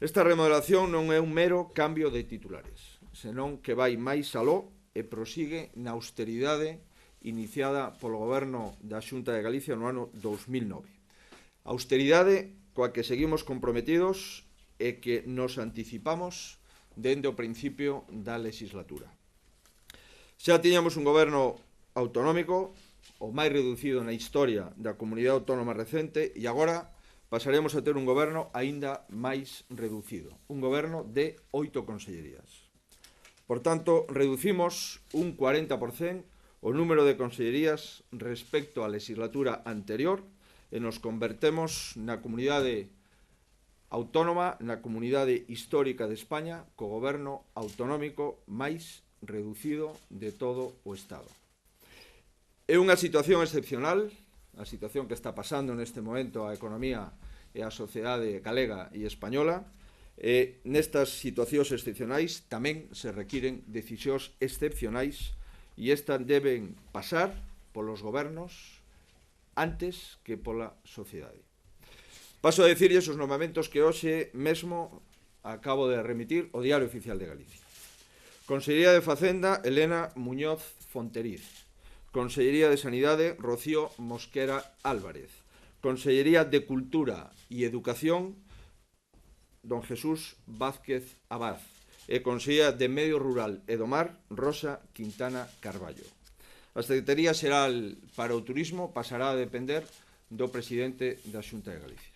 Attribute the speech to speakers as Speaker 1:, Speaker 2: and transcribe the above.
Speaker 1: Esta remodelación non é un mero cambio de titulares, senón que vai máis aló e prosigue na austeridade iniciada polo Goberno da Xunta de Galicia no ano 2009. Austeridade coa que seguimos comprometidos e que nos anticipamos dende o principio da legislatura. Xa tiñamos un goberno autonómico, o máis reducido na historia da comunidade autónoma recente, e agora pasaremos a ter un goberno aínda máis reducido, un goberno de 8 consellerías. Por tanto, reducimos un 40% o número de consellerías respecto á legislatura anterior e nos convertemos na comunidade autónoma, na comunidade histórica de España, co goberno autonómico máis reducido de todo o Estado. É unha situación excepcional, a situación que está pasando neste momento a economía e a sociedade galega e española, e nestas situacións excepcionais tamén se requiren decisións excepcionais e estas deben pasar polos gobernos antes que pola sociedade. Paso a dicirlles os nomamentos que hoxe mesmo acabo de remitir ao Diario Oficial de Galicia. Consellería de Facenda, Elena Muñoz Fonteriz. Consellería de Sanidade, Rocío Mosquera Álvarez. Consellería de Cultura e Educación, don Jesús Vázquez Abad. E Consellería de Medio Rural e do Mar, Rosa Quintana Carballo. A Secretaría Xeral para o Turismo pasará a depender do presidente da Xunta de Galicia.